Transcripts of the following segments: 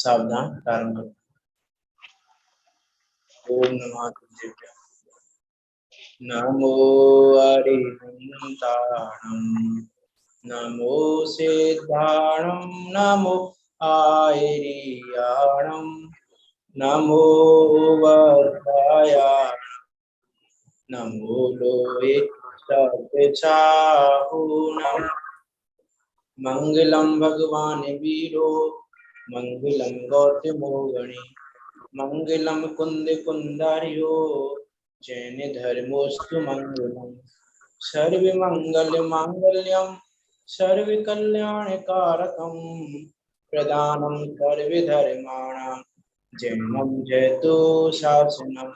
सावधान प्रारंभ करते हैं। ओम नमः गुरुदेव्याय। नमो अरिहंताणं नमो सिद्धाणं नमो आयर्याणं नमो वर्धायाणं नमो लोहे सत्चाहुणं मंगलम भगवान वीरो मंगलम गौतमो गणे मंगलम कुंद कुंदार्यो जैन धर्मोस्तु मंगलम सर्व मंगल मांगल्यम सर्व कल्याण कारकम प्रदानम सर्व धर्माणां जन्मं जयतो शासनम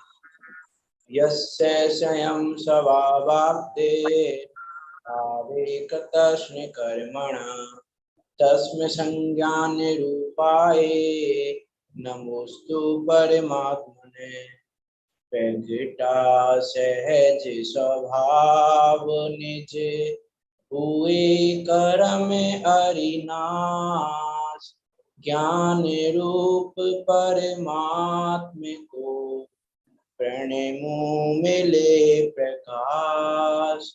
यस्य स्वयं स्वभावाप्ते आवेक तस्मै कर्मणः तस्मै संज्ञानरूपाय नमोस्तु परमात्मने प्रगटा सहज स्वभाव निज हुए करम अरिनाश ज्ञान रूप परमात्म को प्रणमो मिले प्रकाश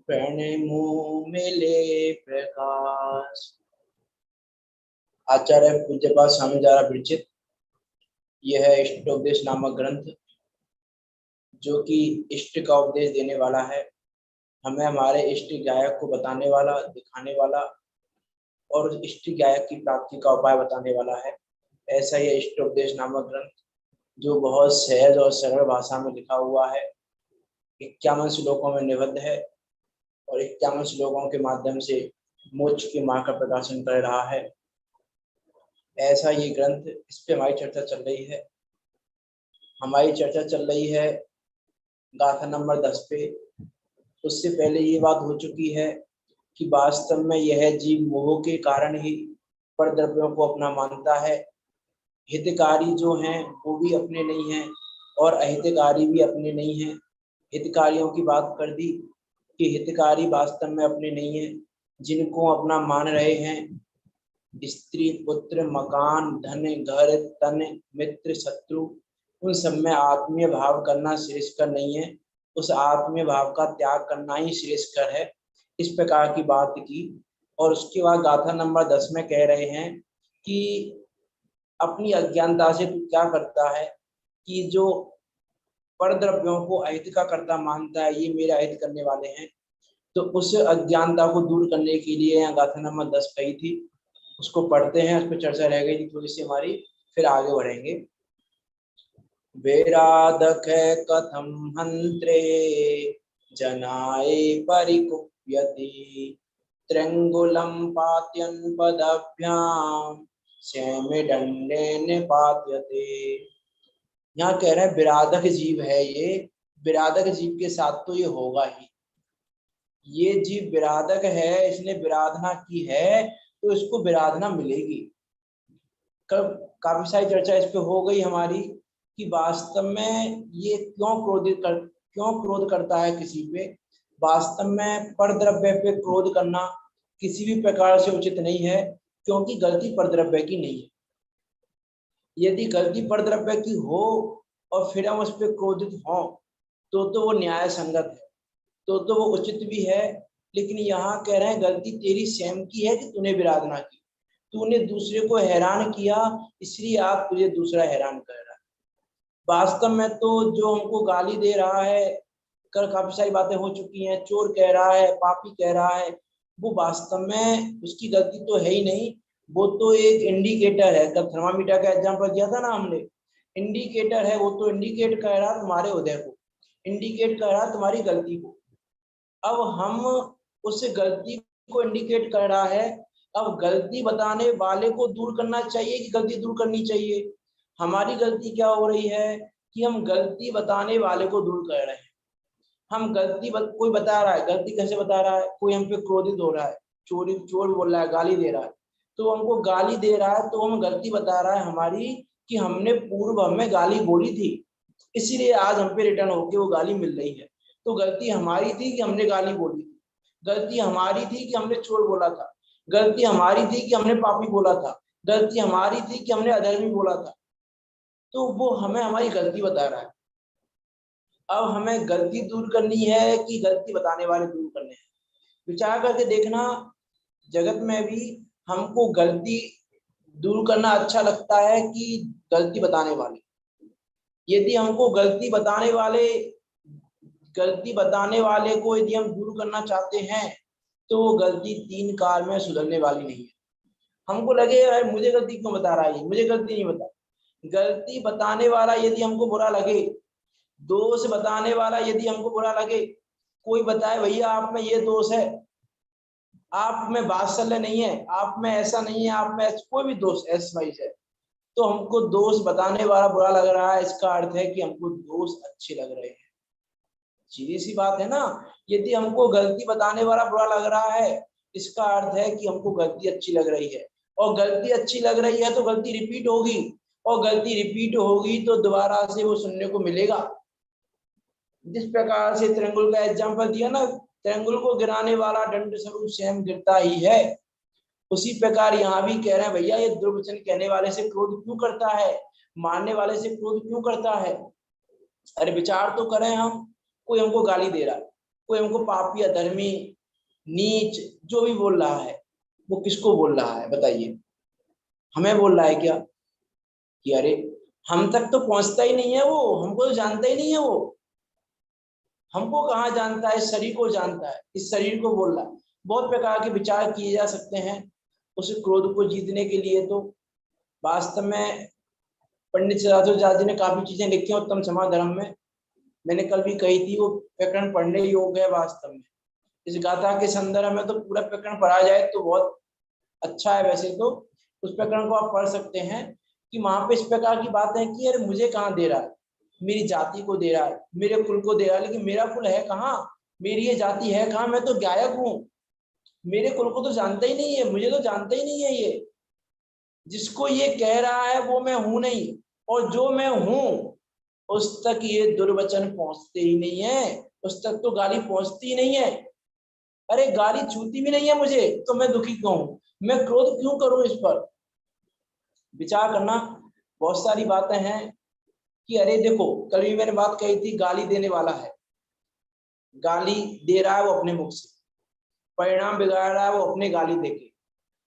प्रणमो मिले प्रकाश। आचार्य पूज्यपाद स्वामी द्वारा विरचित यह इष्टोपदेश नामक ग्रंथ जो कि इष्ट का उपदेश देने वाला है, हमें हमारे इष्ट गायक को बताने वाला, दिखाने वाला और इष्ट गायक की प्राप्ति का उपाय बताने वाला है। ऐसा यह इष्टोपदेश नामक ग्रंथ जो बहुत सहज और सरल भाषा में लिखा हुआ है, 51 श्लोकों में निबद्ध है और 51 श्लोकों के माध्यम से मोक्ष के मार्ग का प्रकाशन कर रहा है। ऐसा ये ग्रंथ, इस पे हमारी चर्चा चल रही है। हमारी चर्चा चल रही है गाथा नंबर 10 पे। उससे पहले ये बात हो चुकी है कि वास्तव में यह जीव मोह के कारण ही परद्रव्यों को अपना मानता है। हितकारी जो हैं वो भी अपने नहीं हैं और अहितकारी भी अपने नहीं हैं। हितकारियों की बात कर दी कि हितकारी वास्तव में अपने नहीं हैं, जिनको अपना मान रहे हैं स्त्री पुत्र मकान धन घर तन मित्र शत्रु, उन सब में आत्मीय भाव करना श्रेष्ठकर नहीं है, उस आत्मीय भाव का त्याग करना ही श्रेष्ठकर है। इस प्रकार की बात की और उसके बाद गाथा नंबर 10 में कह रहे हैं कि अपनी अज्ञानता से तू क्या करता है कि जो परद्रव्यों को अहित का कर्ता मानता है, ये मेरा अहित करने वाले हैं। तो उस अज्ञानता को दूर करने के लिए यहाँ गाथा नंबर 10 कही थी, उसको पढ़ते हैं। उस पर चर्चा रह गई थी थोड़ी सी हमारी, फिर आगे बढ़ेंगे। वेरादक कथम हंत्रे जनाए परिकुप्यति त्रिंगुलम पात्यन पदभ्याम श्यामे दंडेन पात्यते। यहाँ कह रहे हैं विराधक जीव है ये, विराधक जीव के साथ तो ये होगा ही। ये जीव विराधक है, इसने विराधना की है तो इसको विराधना मिलेगी। काफी सारी चर्चा इस पे हो गई हमारी कि वास्तव में ये क्यों क्रोध करता है किसी पे। वास्तव में परद्रव्य पे क्रोध करना किसी भी प्रकार से उचित नहीं है, क्योंकि गलती परद्रव्य की नहीं है। यदि गलती परद्रव्य की हो और फिर हम उस पर क्रोधित हों तो वो न्याय संगत है, तो वो उचित भी है। लेकिन यहाँ कह रहे हैं गलती तेरी स्वयं की है कि तूने विराधना की, तूने दूसरे को हैरान किया, इसलिए आप तुझे दूसरा हैरान कर रहा है। वास्तव में तो जो हमको गाली दे रहा है, कल काफी सारी बातें हो चुकी हैं, चोर कह रहा है, पापी कह रहा है, वो वास्तव में उसकी गलती तो है ही नहीं। वो तो एक इंडिकेटर है। कल थर्मामीटर का एग्जाम्पल दिया था ना हमने, इंडिकेटर है। वो तो इंडिकेट कर रहा तुम्हारे उदय को, इंडिकेट कर रहा तुम्हारी गलती को। अब हम उस गलती को इंडिकेट कर रहा है, अब गलती बताने वाले को दूर करना चाहिए कि गलती दूर करनी चाहिए। हमारी गलती क्या हो रही है कि हम गलती बताने वाले को दूर कर रहे हैं। हम कोई बता रहा है, गलती कैसे बता रहा है, कोई हम पे क्रोधित हो रहा है, चोर बोल रहा है, गाली दे रहा है, तो हमको गाली दे रहा है, तो हम गलती बता रहा है हमारी कि हमने पूर्व में गाली बोली थी, इसीलिए आज हम पे रिटर्न होके वो गाली मिल रही है। तो गलती हमारी थी कि हमने गाली बोली थी, गलती हमारी थी कि हमने चोर बोला था, गलती हमारी थी कि हमने पापी बोला था, गलती हमारी थी कि हमने अधर्मी बोला था, तो वो हमें हमारी गलती बता रहा है। अब हमें गलती दूर करनी है कि गलती बताने वाले दूर करने हैं? विचार करके देखना, जगत में भी हमको गलती दूर करना अच्छा लगता है कि गलती बताने वाले? यदि हमको गलती बताने वाले को यदि हम दूर करना चाहते हैं तो वो गलती 3 काल में सुधरने वाली नहीं है। हमको लगे यार मुझे गलती क्यों बता रहा है, मुझे गलती नहीं बता। गलती बताने वाला यदि हमको बुरा लगे, दोष बताने वाला यदि हमको बुरा लगे, कोई बताए भैया आप में ये दोष है, आप में वात्सल्य नहीं है, आप में ऐसा नहीं है, आप में कोई भी दोष ऐसा है, तो हमको दोष बताने वाला बुरा लग रहा है, इसका अर्थ है कि हमको दोष अच्छे लग रहे हैं। सीधी सी बात है ना। यदि हमको गलती बताने वाला बुरा लग रहा है, इसका अर्थ है कि हमको गलती अच्छी लग रही है, और गलती अच्छी लग रही है तो गलती रिपीट होगी, और गलती रिपीट होगी तो दोबारा से वो सुनने को मिलेगा। जिस प्रकार से त्रिंगुल का एग्जाम्पल दिया ना, त्रिंगुल को गिराने वाला दंड स्वरूप स्वयं गिरता ही है, उसी प्रकार यहाँ भी कह रहे हैं भैया ये दुर्वचन कहने वाले से क्रोध क्यों करता है, मारने वाले से क्रोध क्यों करता है? अरे विचार तो करें हम, कोई हमको गाली दे रहा है, कोई हमको पापी, अधर्मी, नीच जो भी बोल रहा है, वो किसको बोल रहा है बताइए? हमें बोल रहा है क्या? कि अरे हम तक तो पहुंचता ही नहीं है वो, हमको तो जानता ही नहीं है वो, हमको कहाँ जानता है, इस शरीर को जानता है, इस शरीर को बोल रहा है। बहुत प्रकार के विचार किए जा सकते हैं उस क्रोध को जीतने के लिए। तो वास्तव में पंडित सदाशिव जी ने काफी चीजें लिखी हैं उत्तम समाज धर्म में, मैंने कल भी कही थी, वो प्रकरण पढ़ने योग्य है वास्तव में। इस गाथा के संदर्भ में तो पूरा प्रकरण पढ़ा जाए तो बहुत अच्छा है, वैसे तो उस प्रकरण को आप पढ़ सकते हैं कि वहां पे इस प्रकार की बात है कि यार मुझे कहाँ दे रहा है, मेरी जाति को दे रहा है, मेरे कुल को दे रहा है, लेकिन मेरा कुल है कहाँ, मेरी ये जाति है कहाँ, मैं तो गायक हूँ, मेरे कुल को तो जानता ही नहीं है, मुझे तो जानता ही नहीं है ये, जिसको ये कह रहा है वो मैं हूं नहीं, और जो मैं हूं उस तक ये दुर्वचन पहुंचते ही नहीं है, उस तक तो गाली पहुंचती ही नहीं है। अरे गाली छूती भी नहीं है मुझे तो मैं दुखी क्यों हूं, मैं क्रोध क्यों करूं? इस पर विचार करना। बहुत सारी बातें हैं कि अरे देखो कल भी मैंने बात कही थी, गाली देने वाला है, गाली दे रहा है वो अपने मुख से, परिणाम बिगाड़ रहा है वो अपने गाली देके,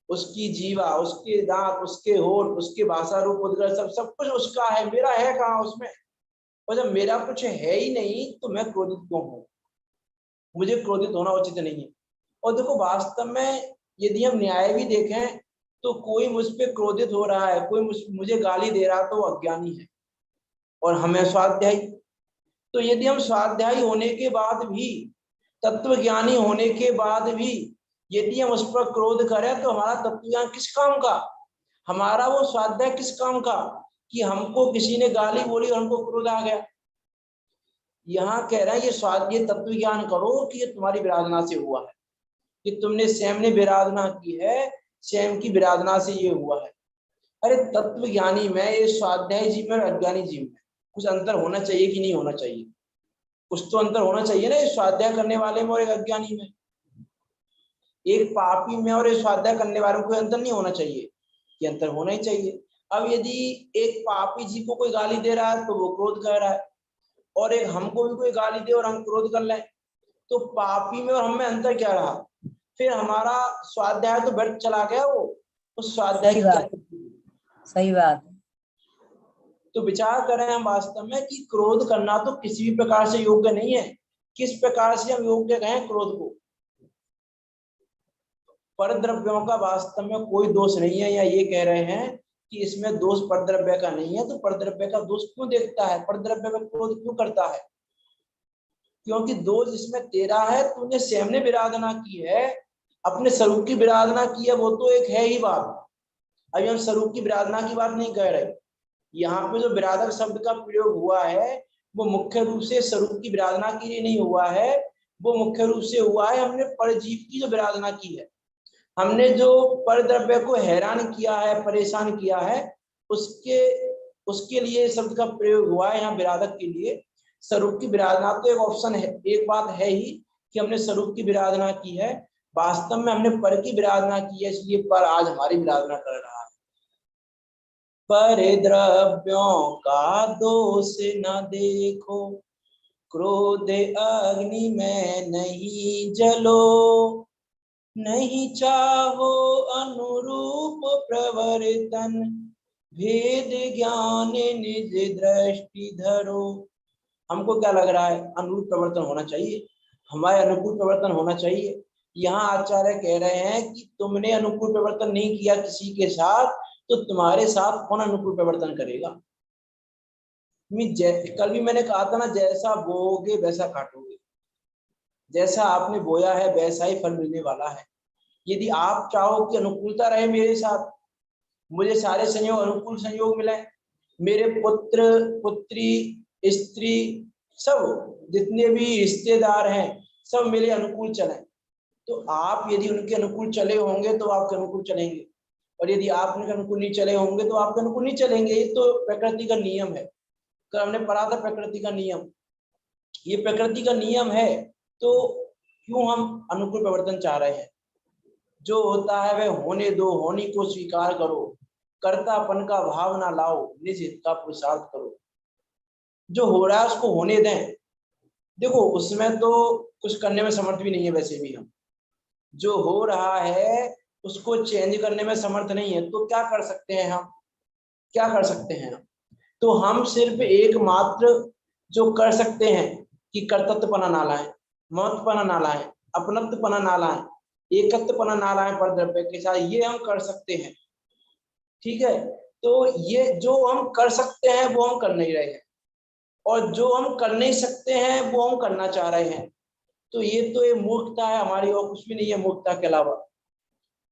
उसकी जीवा, उसके दांत, उसके होठ, उसके भाषा रूप उद्गार सब सब कुछ उसका है, मेरा है कहाँ उसमें? और जब मेरा कुछ है ही नहीं तो मैं क्रोधित क्यों हूं? मुझे क्रोधित होना उचित नहीं है। और देखो वास्तव में यदि हम न्याय भी देखें तो कोई मुझ पे क्रोधित हो रहा है, कोई मुझे गाली दे रहा है तो वो अज्ञानी है, और हमें स्वाध्यायी। तो यदि हम स्वाध्यायी होने के बाद भी, तत्व ज्ञानी होने के बाद भी यदि हम उस पर क्रोध करें तो हमारा तत्व ज्ञान किस काम का, हमारा वो स्वाध्याय किस काम का, कि हमको किसी ने गाली बोली और हमको क्रोध आ गया? यहाँ कह रहा है ये तत्व ज्ञान करो कि ये तुम्हारी विराधना से हुआ है, कि तुमने स्वयं ने विराधना की है, स्वयं की विराधना से ये हुआ है। अरे तत्व ज्ञानी में, ये स्वाध्याय जीव में और अज्ञानी जीव में कुछ अंतर होना चाहिए कि नहीं होना चाहिए? कुछ तो अंतर होना चाहिए ना, ये स्वाध्याय करने वाले में और एक अज्ञानी में, एक पापी में और एक स्वाध्याय करने वाले में कोई अंतर नहीं होना चाहिए? ये अंतर होना ही चाहिए। अब यदि एक पापी जी को कोई गाली दे रहा है तो वो क्रोध कर रहा है, और एक हमको भी कोई गाली दे और हम क्रोध कर लें, तो पापी में और हम में अंतर क्या रहा? फिर हमारा स्वाध्याय तो व्यर्थ चला गया, वो उस स्वाध्याय की क्या? सही बात है। तो विचार करें हम वास्तव में कि क्रोध करना तो किसी भी प्रकार से योग्य नहीं है। किस प्रकार से हम योग्य कहें क्रोध को? परद्रव्यों का वास्तव में कोई दोष नहीं है, या ये कह रहे हैं कि इसमें दोष परद्रव्य का नहीं है, तो परद्रव्य का दोष क्यों देखता है, परद्रव्य में क्रोध क्यों करता है? क्योंकि दोष इसमें तेरा है, तूने स्वयं ने विराधना की है, अपने स्वरूप की विराधना की है, वो तो एक है ही बात। अभी हम स्वरूप की विराधना की बात नहीं कह रहे, यहाँ पे जो विराधक शब्द का प्रयोग हुआ है वो मुख्य रूप से स्वरूप की विराधना के लिए नहीं हुआ है, वो मुख्य रूप से हुआ है हमने परजीव की जो विराधना की है, हमने जो परद्रव्य को हैरान किया है, परेशान किया है, उसके लिए शब्द का प्रयोग हुआ है यहाँ विराधक के लिए। स्वरूप की विराधना तो एक ऑप्शन है, एक बात है ही कि हमने स्वरूप की विराधना की है, वास्तव में हमने पर की विराधना की है, इसलिए पर आज हमारी विराधना कर रहा है। परिद्रव्यों का दोष न देखो, क्रोध अग्नि में नहीं जलो, नहीं चाहो अनुरूप प्रवर्तन, भेद ज्ञान निज दृष्टि धरो। हमको क्या लग रहा है? अनुरूप प्रवर्तन होना चाहिए, हमारे अनुकूल प्रवर्तन होना चाहिए। यहाँ आचार्य कह रहे हैं कि तुमने अनुकूल प्रवर्तन नहीं किया किसी के साथ, तो तुम्हारे साथ कौन अनुकूल प्रवर्तन करेगा? कल भी मैंने कहा था ना, जैसा बोओगे वैसा काटोगे, जैसा आपने बोया है वैसा ही फल मिलने वाला है। यदि आप चाहो कि अनुकूलता रहे मेरे साथ, मुझे सारे संयोग अनुकूल संयोग मिले, मेरे पुत्र पुत्री स्त्री सब जितने भी रिश्तेदार हैं सब मेरे अनुकूल चले, तो आप यदि उनके अनुकूल चले होंगे तो आपके अनुकूल चलेंगे, और यदि आप उनके अनुकूल नहीं चले होंगे तो आपके अनुकूल नहीं चलेंगे। ये तो प्रकृति का नियम है। कल हमने पढ़ा था प्रकृति का नियम, ये प्रकृति का नियम है। तो क्यों हम अनुकूल प्रवर्तन चाह रहे हैं? जो होता है वह होने दो, होनी को स्वीकार करो, कर्तापन का भाव ना लाओ, निज हित का पुरुषार्थ करो। जो हो रहा है उसको होने दें। देखो उसमें तो कुछ करने में समर्थ भी नहीं है, वैसे भी हम जो हो रहा है उसको चेंज करने में समर्थ नहीं है, तो क्या कर सकते हैं हम? क्या कर सकते हैं हम? तो हम सिर्फ एकमात्र जो कर सकते हैं कि कर्तृत्वपना ना लाएं, महत्वपना ना लाएं, अपनत्वपना ना लाएं, एकत्वपना ना लाएं पर द्रव्य के साथ, ये हम कर सकते हैं। ठीक है, तो ये जो हम कर सकते हैं वो हम कर नहीं रहे हैं, और जो हम कर नहीं सकते हैं वो हम करना चाह रहे हैं। तो ये तो ये मूर्खता है हमारी, और कुछ भी नहीं है मूर्खता के अलावा,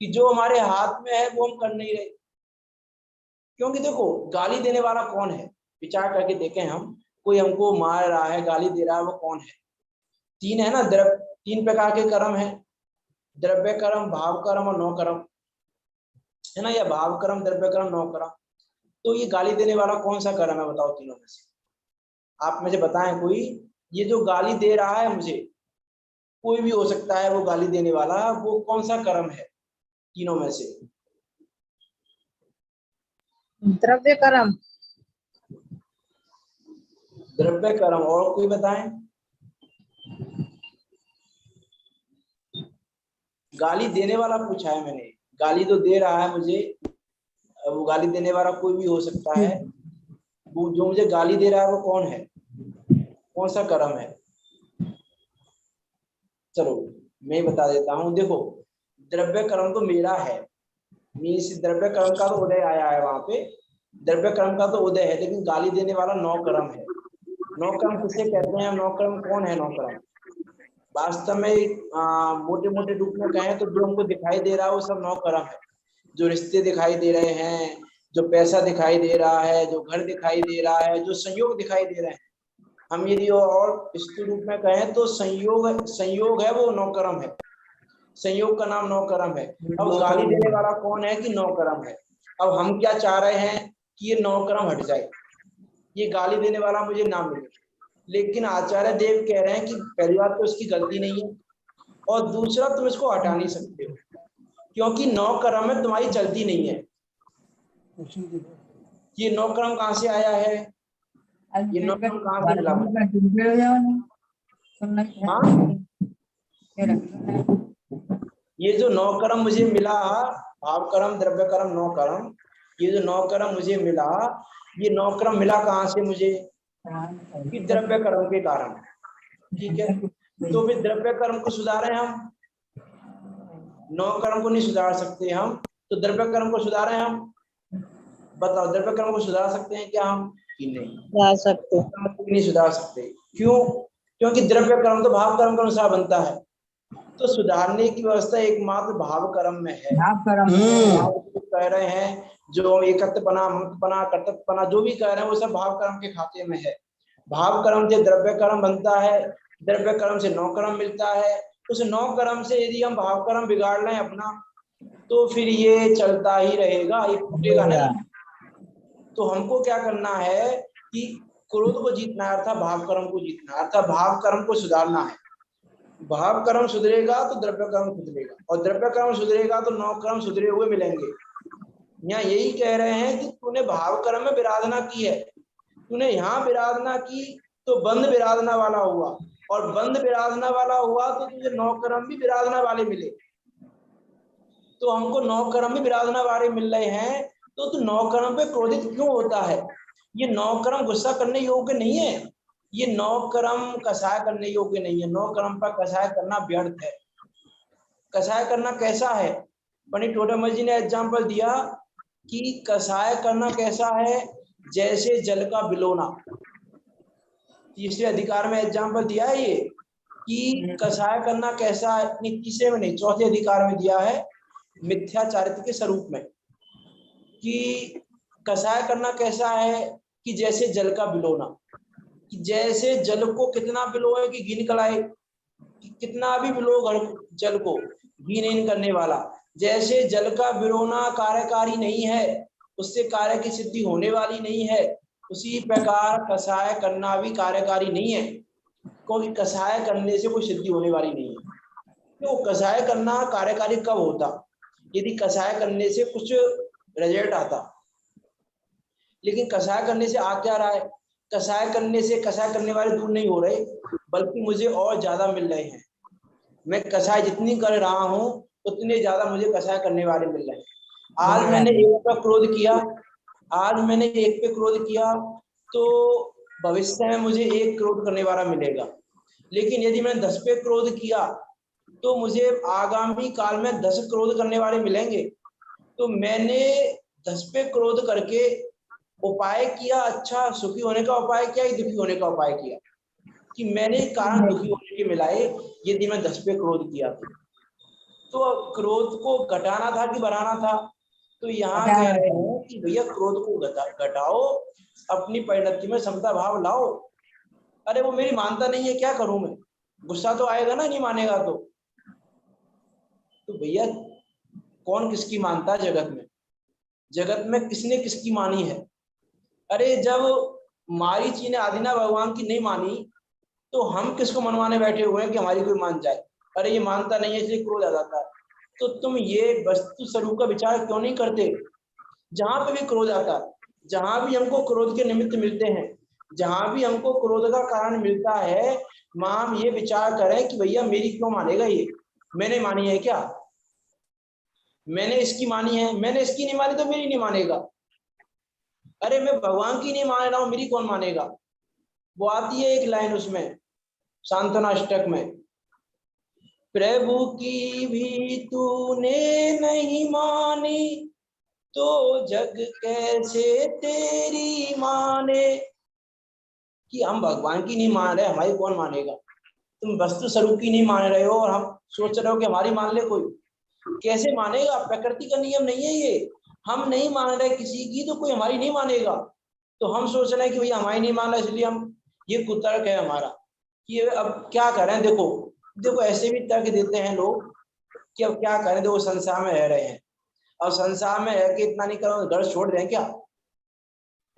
कि जो हमारे हाथ में है वो हम कर नहीं रहे। क्योंकि देखो गाली देने वाला कौन है? विचार करके देखें हम, कोई हमको मार रहा है, गाली दे रहा है, वो कौन है? तीन है ना, तीन प्रकार के कर्म है, द्रव्य कर्म, भाव कर्म और नौ कर्म, है ना, या भाव कर्म, द्रव्य कर्म, नौ कर्म। तो ये गाली देने वाला कौन सा कर्म है बताओ तीनों में से? आप मुझे बताएं कोई। ये जो गाली दे रहा है मुझे, कोई भी हो सकता है वो गाली देने वाला, वो कौन सा कर्म है तीनों में से? द्रव्य कर्म। द्रव्य कर्म। और कोई बताएं? गाली देने वाला पूछा है मैंने, गाली तो दे रहा है मुझे, वो गाली देने वाला कोई भी हो सकता है। वो जो मुझे गाली दे रहा है वो कौन है? कौन सा कर्म है? चलो मैं बता देता हूँ। देखो द्रव्य कर्म तो मेरा है, मीन्स द्रव्य कर्म का तो उदय आया है वहां पे, द्रव्य कर्म का तो उदय है, लेकिन गाली देने वाला नौ कर्म है। नौ कर्म किसे कहते हैं? नौ कर्म कौन है? नौ कर्म वास्तव में मोटे मोटे रूप में कहें तो जो हमको दिखाई दे रहा है वो सब नौ कर्म है। जो रिश्ते दिखाई दे रहे हैं, जो पैसा दिखाई दे रहा है, जो घर दिखाई दे रहा है, जो संयोग दिखाई दे रहे हैं, हम यदि और स्थूल रूप में कहें तो संयोग है वो नौ कर्म है। संयोग का नाम नौ कर्म है। अब गाली देने वाला कौन है? कि नौ कर्म है। अब हम क्या चाह रहे हैं कि ये नौ कर्म हट जाए, ये गाली देने वाला मुझे ना मिले। लेकिन आचार्य देव कह रहे हैं कि पहली बात तो इसकी गलती नहीं है, और दूसरा तुम इसको हटा नहीं सकते हो, क्योंकि नौ कर्म में तुम्हारी चलती नहीं है। ये नौ कर्म कहाँ से आया है? ये नौ कर्म कहाँ से मिला? हाँ, ये जो नौ कर्म मुझे मिला, भाव कर्म, द्रव्य कर्म, नौ कर्म, ये जो नौ कर्म मुझे मिला, ये नौ कर्म मिला कहाँ से मुझे? कि द्रव्य कर्म के कारण। ठीक है, तो फिर द्रव्य कर्म को सुधारें हम, नौ कर्म को नहीं सुधार सकते हम, तो द्रव्य कर्म को सुधारें हम। बताओ द्रव्य कर्म को सुधार सकते हैं क्या हम? कि नहीं सुधार सकते। नहीं सुधार सकते। क्यों? क्योंकि द्रव्य कर्म तो भाव कर्म के अनुसार बनता है, तो सुधारने की व्यवस्था एकमात्र भाव कर्म में है। कह रहे हैं जो एकत्वपना, मुक्तपना, कर्तव्यपना जो भी कह रहे हैं वो सब भाव कर्म के खाते में है। भाव कर्म से द्रव्य कर्म बनता है, द्रव्य कर्म से नौ कर्म मिलता है। उस नौ कर्म से यदि हम भाव कर्म बिगाड़ लें अपना, तो फिर ये चलता ही रहेगा, ये फूटेगा नहीं। तो हमको क्या करना है कि क्रोध को जीतना है, अर्थात भाव कर्म को जीतना है, अर्थात भाव कर्म को सुधारना है। भाव कर्म सुधरेगा तो द्रव्य कर्म सुधरेगा, और द्रव्य कर्म सुधरेगा तो नौ कर्म सुधरे हुए मिलेंगे। यहाँ यही कह रहे हैं कि तूने भाव कर्म में विराधना की है, तूने यहाँ विराधना की तो बंद विराधना वाला हुआ, और बंद विराधना वाला हुआ तो तुझे 9 कर्म भी विराधना वाले मिले। तो हमको 9 कर्म भी विराधना वाले मिल रहे हैं, तो तू 9 कर्म पे क्रोधित क्यों होता है? ये 9 कर्म गुस्सा करने योग्य नहीं है, ये 9 कर्म कसाय करने योग्य नहीं है। 9 कर्म पर कसाय करना व्यर्थ है। कसाय करना कैसा है? पंडित टोडरमल जी ने एग्जाम्पल दिया कि कसाय करना कैसा है, जैसे जल का बिलोना। तीसरे अधिकार में एग्जाम्पल दिया है ये कि कसाय करना कैसा है, नहीं तीसरे में नहीं, चौथे अधिकार में दिया है मिथ्याचारित्र के स्वरूप में, कि कसाय करना कैसा है कि जैसे जल का बिलोना, कि जैसे जल को कितना बिलोए कि गिन कराए, कि कितना भी बिलो जल को गिन करने वाला। जैसे जल का बिलोना कार्यकारी नहीं है, उससे कार्य की सिद्धि होने वाली नहीं है, उसी प्रकार कसाय करना भी कार्यकारी नहीं है, क्योंकि कसाय करने से कोई सिद्धि होने वाली नहीं है। तो कसाय करना कार्यकारी कब होता? यदि कसाय करने से कुछ रिजल्ट आता। लेकिन कसाय करने से आ क्या रहा है? कसाय करने से कसाय करने वाले दूर नहीं हो रहे, बल्कि मुझे और ज्यादा मिल रहे हैं। मैं कसाय जितनी कर रहा हूँ उतने ज्यादा मुझे कसाय करने वाले मिल रहे हैं। आज मैंने एक पर क्रोध किया, आज मैंने एक पे क्रोध किया, तो भविष्य में मुझे 1 क्रोध करने वाला मिलेगा। लेकिन यदि मैंने 10 पे क्रोध किया तो मुझे आगामी काल में 10 क्रोध करने वाले मिलेंगे। तो मैंने 10 पे क्रोध करके उपाय किया, अच्छा सुखी होने का उपाय किया या दुखी होने का उपाय किया? कि मैंने कारण दुखी होने के मिलाए यदि मैं 10 पे क्रोध किया तो क्रोध को घटाना था कि बढ़ाना था? तो यहाँ कह रहे हैं कि भैया क्रोध को घटाओ, अपनी परिणति में समता भाव लाओ। अरे वो मेरी मानता नहीं है, क्या करूं मैं? गुस्सा तो आएगा ना, नहीं मानेगा तो भैया कौन किसकी मानता है जगत में? जगत में किसने किसकी मानी है? अरे जब मारीची ने आदिनाथ भगवान की नहीं मानी तो हम किसको मनवाने बैठे हुए हैं कि हमारी कोई मान जाए? अरे ये मानता नहीं है इसलिए क्रोध आ जाता है। तो तुम ये वस्तु स्वरूप का विचार क्यों नहीं करते? जहां पे भी क्रोध आता है, जहां भी हमको क्रोध के निमित्त मिलते हैं, जहां भी हमको क्रोध का कारण मिलता है, वहां हम ये विचार करें कि भैया मेरी क्यों मानेगा ये? मैंने मानी है क्या? मैंने इसकी मानी है, मैंने इसकी नहीं मानी तो मेरी नहीं मानेगा। अरे मैं भगवान की नहीं मान रहा हूं, मेरी कौन मानेगा? वो आती है एक लाइन उसमें सांत्वना अष्टक में, प्रभु की भी तूने नहीं मानी तो जग कैसे तेरी माने। कि हम भगवान की नहीं मान रहे, हमारी कौन मानेगा? तुम वस्तु स्वरूप की नहीं मान रहे हो और हम सोच रहे हो कि हमारी मान ले कोई, कैसे मानेगा? प्रकृति का नियम नहीं है ये। हम नहीं मान रहे किसी की तो कोई हमारी नहीं मानेगा। तो हम सोच रहे हैं कि भैया हमारी नहीं मान रहा इसलिए हम, ये कुतर्क है हमारा कि अब क्या करें। देखो देखो ऐसे भी तर्क देते हैं लोग कि अब क्या करें, देखो संसार में रह रहे हैं, अब संसार में रह के इतना नहीं करो घर छोड़ दें क्या?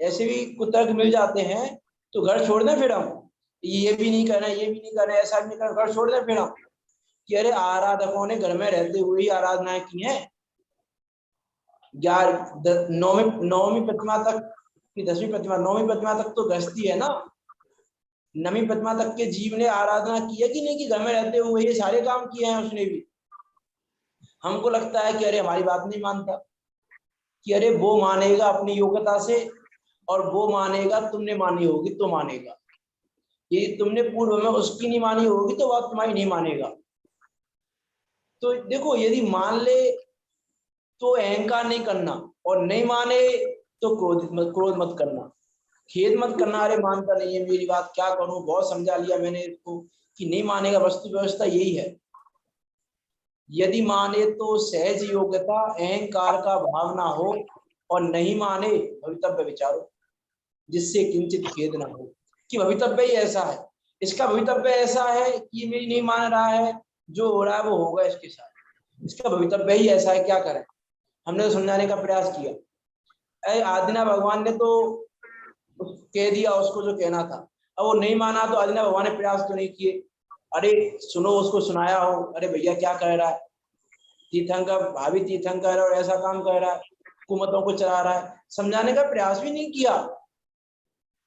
ऐसे भी कुतर्क मिल जाते हैं, तो घर छोड़ दें फिर हम? ये भी नहीं करना, ये भी नहीं करना, ऐसा भी नहीं करना, घर छोड़ दें फिर हम? कि अरे आराधकों ने घर में रहते हुए ही आराधनाएं की हैं। 9वीं प्रतिमा तक की 10वीं प्रतिमा 9वीं प्रतिमा तक तो गृहस्थी है ना, 9वीं प्रतिमा तक के जीव ने आराधना की है कि नहीं? कि घर में रहते हुए ये सारे काम किए हैं उसने भी। हमको लगता है कि अरे हमारी बात नहीं मानता, कि अरे वो मानेगा अपनी योग्यता से और वो मानेगा तुमने मानी होगी तो मानेगा, ये तुमने पूर्व में उसकी नहीं मानी होगी तो वह तुम्हारी नहीं मानेगा। तो देखो यदि मान ले तो अहंकार नहीं करना, और नहीं माने तो क्रोध मत करना, खेद मत करना। अरे मानता नहीं है मेरी बात, क्या करूं, बहुत समझा लिया मैंने इसको कि नहीं मानेगा। वस्तु व्यवस्था यही है, यदि माने तो सहज योग्यता अहंकार का भाव ना हो, और नहीं माने भवितव्य विचारो जिससे किंचित खेद ना हो। कि भवितव्य ही ऐसा है, इसका भवितव्य ऐसा है कि ये मेरी नहीं मान रहा है, जो हो रहा है वो होगा इसके साथ, इसका भवितव्य ही ऐसा है, क्या करें? हमने तो समझाने का प्रयास किया। आदिनाथ भगवान ने तो कह दिया उसको जो कहना था, अब वो नहीं माना तो आदिनाथ भगवान ने प्रयास तो नहीं किए, अरे सुनो उसको सुनाया हो, अरे भैया क्या कह रहा है, तीर्थंकर भाभी तीर्थंकर और ऐसा काम कर रहा है, हुकूमतों को चला रहा है, समझाने का प्रयास भी नहीं किया।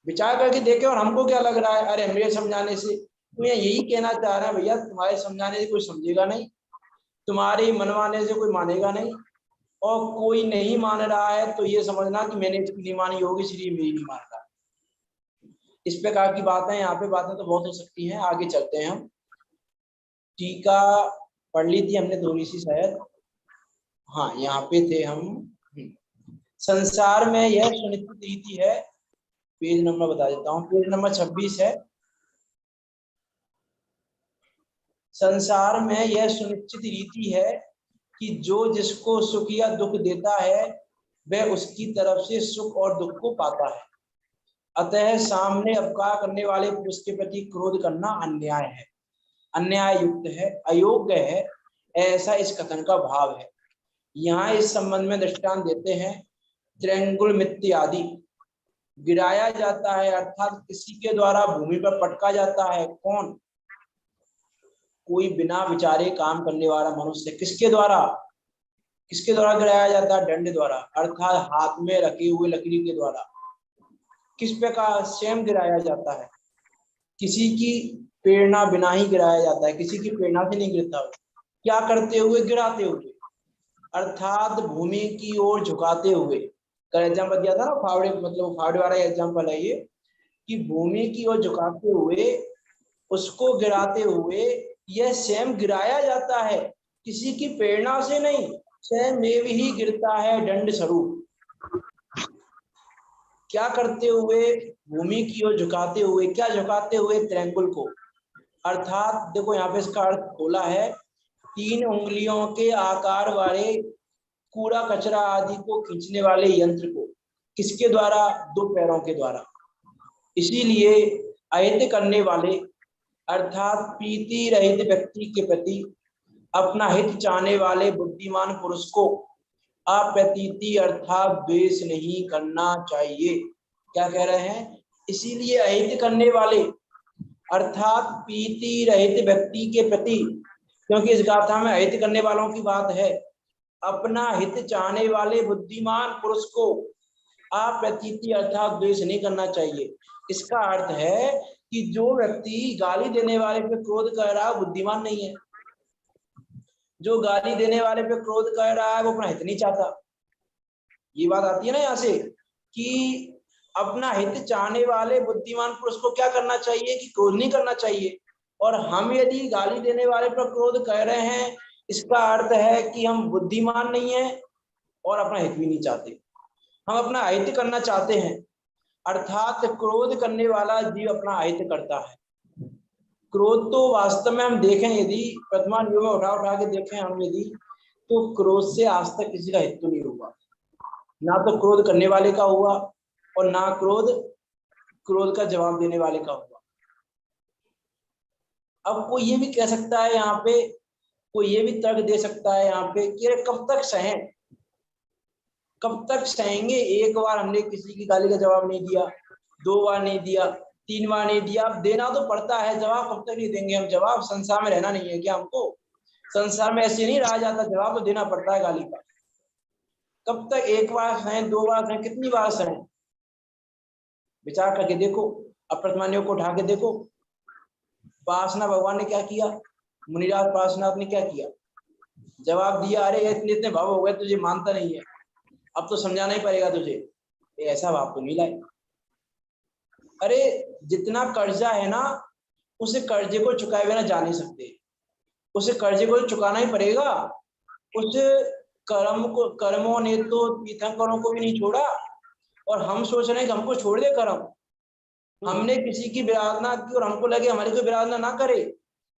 विचार करके देखे और हमको क्या लग रहा है, अरे मेरे समझाने से, तो ये यही कहना चाह रहा है भैया तुम्हारे समझाने से कोई समझेगा नहीं, तुम्हारे मनवाने से कोई मानेगा नहीं, और कोई नहीं मान रहा है तो ये समझना कि मैंने इसकी नहीं मानी होगी इसलिए मेरी नहीं मान रहा। इस प्रकार की बातें यहाँ पे, बातें तो बहुत हो सकती हैं। आगे चलते हैं हम। टीका पढ़ ली थी हमने थोड़ी सी शायद, हाँ यहाँ पे थे हम। संसार में यह सुनिश्चित रीति है, पेज नंबर बता देता हूँ, पेज नंबर 26 है। संसार में यह सुनिश्चित रीति है कि जो जिसको सुख या दुख देता है वह उसकी तरफ से सुख और दुख को पाता है। अतः सामने अपकार करने वाले पुरुष के प्रति क्रोध करना अन्याय है, अन्याय युक्त है, अयोग्य है, ऐसा इस कथन का भाव है। यहाँ इस संबंध में दृष्टांत देते हैं, त्रिंगुल मित्ति आदि। गिराया जाता है अर्थात किसी के द्वारा भूमि पर पटका जाता है। कौन? कोई बिना विचारे काम करने वाला मनुष्य। किसके द्वारा? किसके द्वारा गिराया जाता है? दंड द्वारा, अर्थात हाथ में रखी हुई लकड़ी के द्वारा। किस प्रकार? स्वयं गिराया जाता है, किसी की प्रेरणा बिना ही गिराया जाता है, किसी की प्रेरणा से नहीं गिरता। क्या करते हुए? गिराते हुए, अर्थात भूमि की ओर झुकाते हुए। कल एग्जाम्पल दिया था ना फावड़े, मतलब फावड़े वाला एग्जाम्पल है ये, कि भूमि की ओर झुकाते हुए, उसको गिराते हुए, यह स्वयं गिराया जाता है, किसी की प्रेरणा से नहीं, स्वयं में ही गिरता है दंड स्वरूप। क्या करते हुए? भूमि की ओर झुकाते हुए। क्या झुकाते हुए? त्रिंगुल को, अर्थात देखो यहाँ पे इसका अर्थ खोला है, 3 उंगलियों के आकार वाले कूड़ा कचरा आदि को खींचने वाले यंत्र को। किसके द्वारा? 2 पैरों के द्वारा। इसीलिए अहित करने वाले अर्थात प्रीति रहित व्यक्ति के प्रति अपना हित चाहने वाले बुद्धिमान पुरुष को अप्रतीति अर्थात द्वेष नहीं करना चाहिए। क्या कह रहे हैं? इसीलिए अहित करने वाले अर्थात प्रीति रहित व्यक्ति के प्रति, क्योंकि इस गाथा में अहित करने वालों की बात है, अपना हित चाहने वाले बुद्धिमान पुरुष को अप्रतीति अर्थात द्वेष नहीं करना चाहिए। इसका अर्थ है कि जो व्यक्ति गाली देने वाले पे क्रोध कर रहा है बुद्धिमान नहीं है। जो गाली देने वाले पे क्रोध कर रहा है वो अपना हित नहीं चाहता। ये बात आती है ना यहाँ से, कि अपना हित चाहने वाले बुद्धिमान पुरुष को क्या करना चाहिए? कि क्रोध नहीं करना चाहिए। और हम यदि गाली देने वाले पर क्रोध कर रहे हैं, इसका अर्थ है कि हम बुद्धिमान नहीं है और अपना हित भी नहीं चाहते, हम अपना अहित करना चाहते हैं। अर्थात क्रोध करने वाला जीव अपना अहित करता है। क्रोध तो वास्तव में हम देखें, यदि वर्तमान युग में उठा के देखें हम यदि, तो क्रोध से आज तक किसी का हित तो नहीं हुआ। ना तो क्रोध करने वाले का हुआ और ना क्रोध का जवाब देने वाले का हुआ। अब कोई ये भी कह सकता है यहाँ पे, कोई ये भी तर्क दे सकता है यहाँ पे कि कब तक सहें, कब तक सहेंगे? एक बार हमने किसी की गाली का जवाब नहीं दिया, 2 बार नहीं दिया, 3 बार नहीं दिया, अब देना तो पड़ता है जवाब। कब तक नहीं देंगे हम जवाब? संसार में रहना नहीं है क्या हमको? संसार में ऐसे नहीं रहा जाता, जवाब तो देना पड़ता है गाली का। कब तक? 1 बार सहें, 2 बार सहें, कितनी बार सहें? विचार करके देखो, अप्रतिमानियों को उठा के देखो। पार्श्वनाथ भगवान ने क्या किया? मुनिराज पार्श्वनाथ ने क्या किया? जवाब दिया, अरे इतने इतने भाव हो गए, तुझे मानता नहीं है, अब तो समझाना ही पड़ेगा तुझे। ऐसा भाव तो नहीं लाए। अरे जितना कर्जा है ना, उसे कर्जे को चुकाए बिना जा नहीं सकते, उसे कर्जे को चुकाना ही पड़ेगा। उस कर्मों ने तो तीर्थंकरों को भी नहीं छोड़ा, और हम सोच रहे हैं कि हमको छोड़ दे कर्म। हमने किसी की विराधना की और हमको लगे हमारी कोई विराधना ना करे।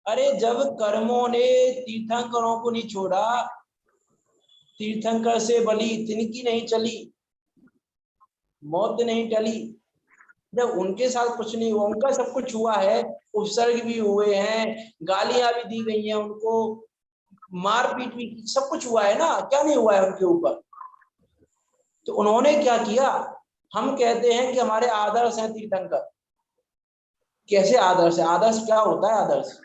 अरे जब कर्मों ने तीर्थंकरों को नहीं छोड़ा, तीर्थंकर से बलि तिनकी नहीं चली, मौत नहीं टली, जब उनके साथ कुछ नहीं हुआ, उनका सब कुछ हुआ है, उपसर्ग भी हुए हैं, गालियां भी दी गई हैं उनको, मारपीट भी, सब कुछ हुआ है ना, क्या नहीं हुआ है उनके ऊपर? तो उन्होंने क्या किया? हम कहते हैं कि हमारे आदर्श हैं तीर्थंकर। कैसे आदर्श है? आदर्श क्या होता है? आदर्श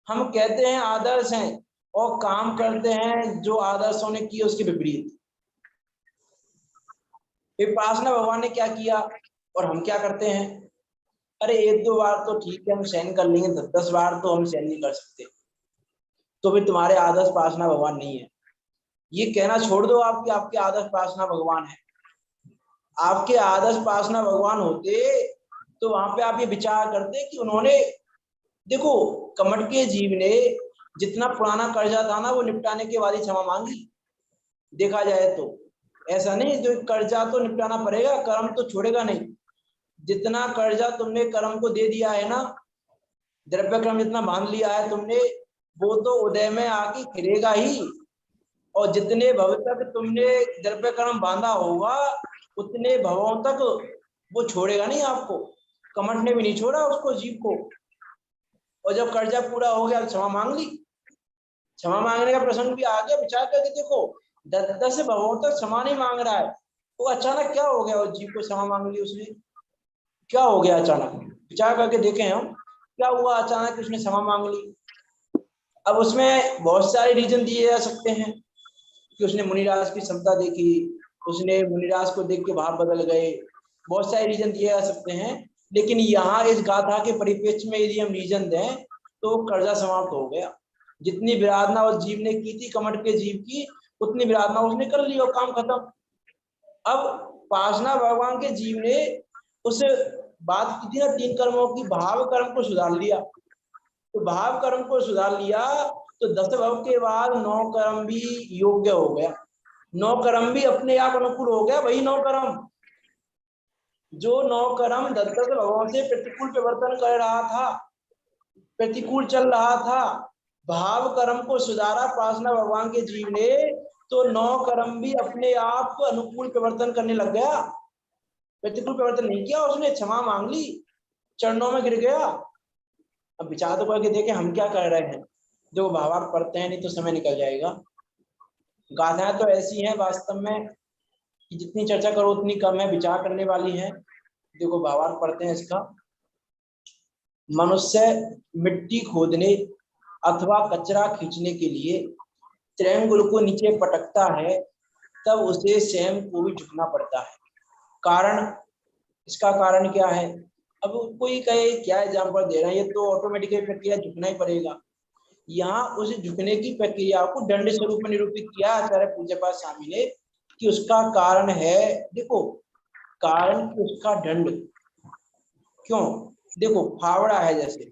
हम कहते हैं आदर्श हैं और काम करते हैं जो आदर्शों ने किए उसके विपरीत। विपासना भगवान ने क्या किया और हम क्या करते हैं, अरे 1-2 बार तो ठीक है हम सहन कर लेंगे, 10 बार तो हम सहन नहीं कर सकते, तो फिर तुम्हारे आदर्श पासना भगवान नहीं है। ये कहना छोड़ दो आप कि आपके आदर्श पासना भगवान है। आपके आदर्श पासना भगवान होते तो वहां पे आप ये विचार करते कि उन्होंने, देखो कमट के जीव ने जितना पुराना कर्जा था ना वो निपटाने के बाद ही क्षमा मांगी। देखा जाए तो ऐसा नहीं, जो कर्जा तो निपटाना पड़ेगा, कर्म तो छोड़ेगा नहीं। जितना कर्जा तुमने कर्म को दे दिया है ना, द्रव्य कर्म जितना बांध लिया है तुमने, वो तो उदय में आके गिरेगा ही। और जितने भव तक तुमने द्रव्य कर्म बांधा होगा उतने भवों तक वो छोड़ेगा नहीं आपको। कमट ने भी नहीं छोड़ा उसको, जीव को। और जब कर्जा पूरा हो गया क्षमा मांग ली। क्षमा मांगने का प्रसंग भी आ गया, विचार करके देखो 10 भवों तक क्षमा नहीं मांग रहा है, तो अचानक क्या हो गया उस जीव को, क्षमा मांग ली उसने, क्या हो गया अचानक, विचार करके देखें हम क्या हुआ अचानक उसने क्षमा मांग ली। अब उसमें बहुत सारे रीजन दिए जा सकते हैं कि उसने मुनिराज की क्षमता देखी, उसने मुनिराज को देख के भाव बदल गए, बहुत सारे रीजन दिए जा सकते हैं। लेकिन यहाँ इस गाथा के परिप्रेक्ष्य में यदि हम रीजन दें तो कर्जा समाप्त हो गया। जितनी विराधना उस जीव ने की थी, कमट के जीव की, उतनी विराधना उसने कर ली और काम खत्म। अब पासना भगवान के जीव ने उस बात की थी ना 3 कर्मों की, भाव कर्म को सुधार लिया। तो भाव कर्म को सुधार लिया तो 10 भव के बाद 9 कर्म भी योग्य हो गया, 9 कर्म भी अपने आप अनुकूल हो गया। वही 9 कर्म जो 9 कर्म 10 भवों से प्रतिकूल प्रवर्तन कर रहा था, प्रतिकूल चल रहा था, भाव कर्म को सुधारा पासना भगवान के जीव ने, तो 9 कर्म भी अपने आप अनुकूल प्रवर्तन करने लग गया। प्रतिकूल प्रवर्तन नहीं किया उसने, क्षमा मांग ली, चरणों में गिर गया। अब विचार तो करके देखें हम क्या कर रहे हैं। जो भावार्थ पढ़ते हैं, नहीं तो समय निकल जाएगा। गाथाएं तो ऐसी हैं वास्तव में कि जितनी चर्चा करो उतनी कम है, विचार करने वाली है। देखो भावार्थ पढ़ते हैं इसका। मनुष्य मिट्टी खोदने अथवा कचरा खींचने के लिए त्रिअंगुल को नीचे पटकता है, तब उसे स्वयं को भी झुकना पड़ता है। कारण, इसका कारण क्या है? अब कोई कहे क्या एग्जाम्पल दे रहा है, ये तो ऑटोमेटिकली प्रक्रिया झुकना ही पड़ेगा। यहाँ उस झुकने की प्रक्रिया को दंड स्वरूप में निरूपित किया आचार्य पूज्यपाद स्वामी ने कि उसका कारण है, देखो कारण कि उसका दंड। क्यों? देखो फावड़ा है, जैसे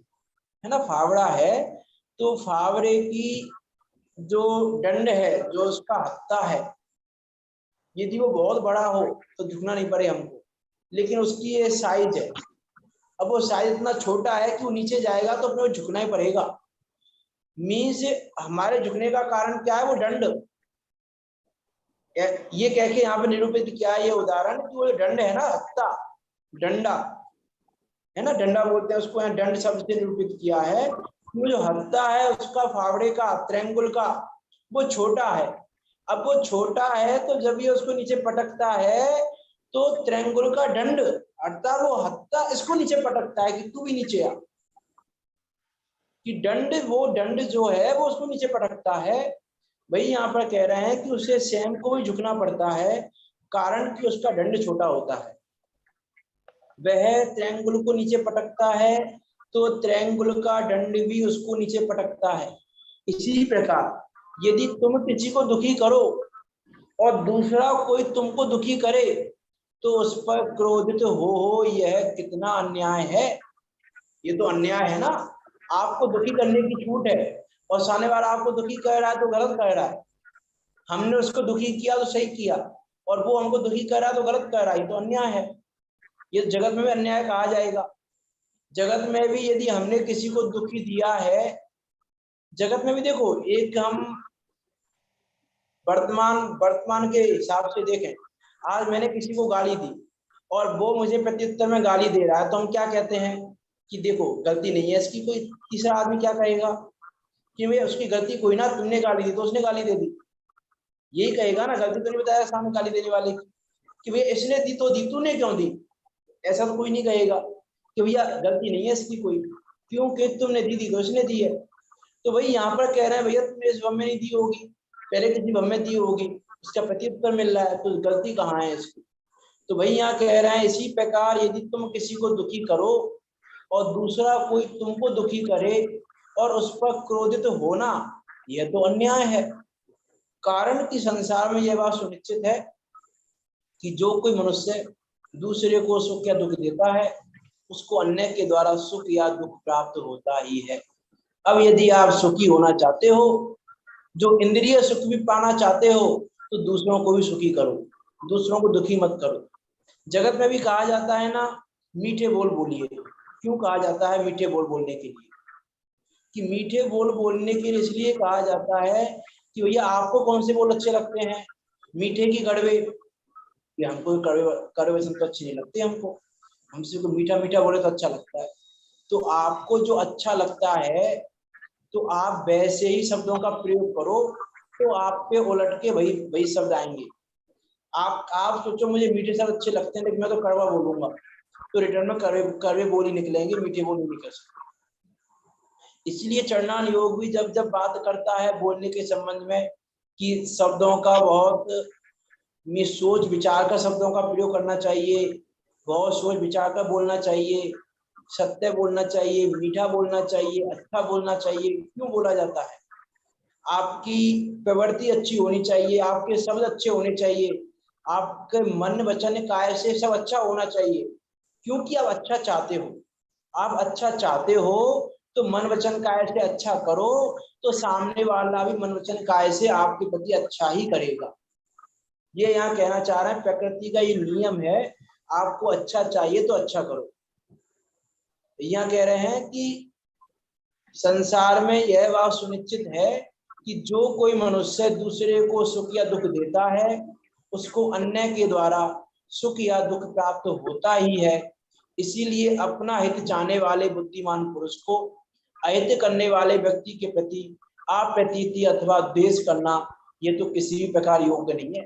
है ना, फावड़ा है तो फावड़े की जो दंड है, जो उसका हत्ता है, यदि वो बहुत बड़ा हो तो झुकना नहीं पड़े हमको, लेकिन उसकी ये साइज है, अब वो साइज इतना छोटा है कि वो नीचे जाएगा तो अपने को झुकना ही पड़ेगा। मीन्स हमारे झुकने का कारण क्या है? वो दंड। ये कह के यहाँ पे निरूपित किया है ये उदाहरण कि वो दंड है ना, हत्ता, डंडा है ना, डंडा बोलते हैं उसको, यहाँ दंड शब्द से निरूपित किया है। वो जो हत्ता है उसका, फावड़े का, त्रिअंगुल का, वो छोटा है। अब वो छोटा है तो जब ये उसको नीचे पटकता है तो त्रिअंगुल का दंड अर्थात वो हत्ता इसको नीचे पटकता है कि तू भी नीचे आ, कि दंड, वो दंड जो है वो उसको नीचे पटकता है। वही यहाँ पर कह रहे हैं कि उसे स्वयं को भी झुकना पड़ता है, कारण कि उसका दंड छोटा होता है। वह त्रिअंगुल को नीचे पटकता है तो त्रिअंगुल का दंड भी उसको नीचे पटकता है। इसी प्रकार यदि तुम किसी को दुखी करो और दूसरा कोई तुमको दुखी करे तो उस पर क्रोधित हो, यह कितना अन्याय है। ये तो अन्याय है ना, आपको दुखी करने की छूट है और सामने वाला आपको दुखी कर रहा है तो गलत कर रहा है। हमने उसको दुखी किया तो सही किया, और वो हमको दुखी कर रहा है तो गलत कर रहा है, ये तो अन्याय है। ये जगत में भी अन्याय कहा जाएगा। जगत में भी यदि हमने किसी को दुखी दिया है, जगत में भी देखो, एक हम वर्तमान वर्तमान के हिसाब से देखें, आज मैंने किसी को गाली दी और वो मुझे प्रत्युत्तर में गाली दे रहा है, तो हम क्या कहते हैं कि देखो गलती नहीं है इसकी। कोई तीसरा आदमी क्या कहेगा कि भाई उसकी गलती कोई ना, तुमने गाली दी तो उसने गाली दे दी, यही कहेगा ना, गलती तो नहीं बताया सामने गाली देने वाले की कि भाई इसने दी तो दी, तूने क्यों दी। ऐसा तो कोई नहीं कहेगा कि भैया गलती नहीं है इसकी कोई, क्योंकि तुमने दी तो इसने दी है। तो भाई यहाँ पर कह रहे हैं भैया तुमने इस भव में नहीं दी होगी, पहले किसी भव में दी होगी, उसका प्रत्युत्तर मिल रहा है, तो गलती कहाँ है इसकी। तो भाई यहाँ कह रहे हैं इसी प्रकार यदि तुम किसी को दुखी करो और दूसरा कोई तुमको दुखी करे और उस पर क्रोधित होना, यह तो अन्याय है। कारण कि संसार में यह बात सुनिश्चित है कि जो कोई मनुष्य दूसरे को सुख या दुख देता है उसको अन्य के द्वारा सुख या दुख प्राप्त होता ही है। अब यदि आप सुखी होना चाहते हो, जो इंद्रिय सुख भी पाना चाहते हो, तो दूसरों को भी सुखी करो, दूसरों को दुखी मत करो। जगत में भी कहा जाता है ना, मीठे बोल बोलिए। क्यों कहा जाता है मीठे बोल बोलने के लिए? कि मीठे बोल बोलने के लिए इसलिए कहा जाता है कि भैया आपको कौन से बोल अच्छे लगते हैं, मीठे की कड़वे? कि हमको कड़वे कड़वे सुन तो अच्छे नहीं लगते, हमसे को मीठा मीठा बोले तो अच्छा लगता है। तो आपको जो अच्छा लगता है तो आप वैसे ही शब्दों का प्रयोग करो, तो आप पे उलट के वही वही शब्द आएंगे। आप सोचो मुझे मीठे शब्द अच्छे लगते हैं लेकिन मैं तो कड़वा बोलूंगा, तो रिटर्न में कड़वे बोल ही निकलेंगे, मीठे बोल नहीं कर सकते। इसलिए चरणान योग भी जब जब बात करता है बोलने के संबंध में कि शब्दों का बहुत में सोच विचार का शब्दों का प्रयोग करना चाहिए, बहुत सोच विचार का बोलना चाहिए, सत्य बोलना चाहिए, मीठा बोलना चाहिए, अच्छा बोलना चाहिए। क्यों बोला जाता है? आपकी प्रवृत्ति अच्छी होनी चाहिए, आपके शब्द अच्छे होने चाहिए, आपके मन वचन काय से सब अच्छा होना चाहिए, क्योंकि आप अच्छा चाहते हो। आप अच्छा चाहते हो तो मन वचन काय से अच्छा करो, तो सामने वाला भी मन वचन काय से आपके प्रति अच्छा ही करेगा। ये यहाँ कहना चाह रहे हैं, प्रकृति का ये नियम है, आपको अच्छा चाहिए तो अच्छा करो। यहाँ कह रहे हैं कि संसार में यह बात सुनिश्चित है कि जो कोई मनुष्य दूसरे को सुख या दुख देता है उसको अन्य के द्वारा सुख या दुख प्राप्त होता ही है। इसीलिए अपना हित चाहने वाले बुद्धिमान पुरुष को अहित करने वाले व्यक्ति के प्रति अप्रीति अथवा द्वेष करना ये तो किसी भी प्रकार योग्य नहीं है।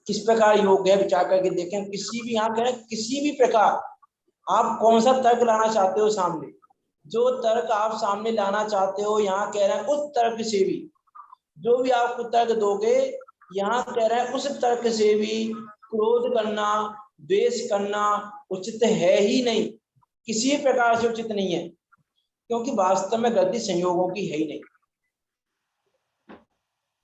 किस प्रकार योग्य है विचार करके देखें। किसी भी, यहाँ कहें किसी भी प्रकार आप कौन सा तर्क लाना चाहते हो सामने, जो तर्क आप सामने लाना चाहते हो, यहाँ कह रहे हैं उस तर्क से भी, जो भी आपको तर्क दोगे, यहाँ कह रहे हैं उस तर्क से भी क्रोध करना, द्वेष करना उचित है ही नहीं, किसी प्रकार से उचित नहीं है, क्योंकि वास्तव में गलती संयोगों की है ही नहीं।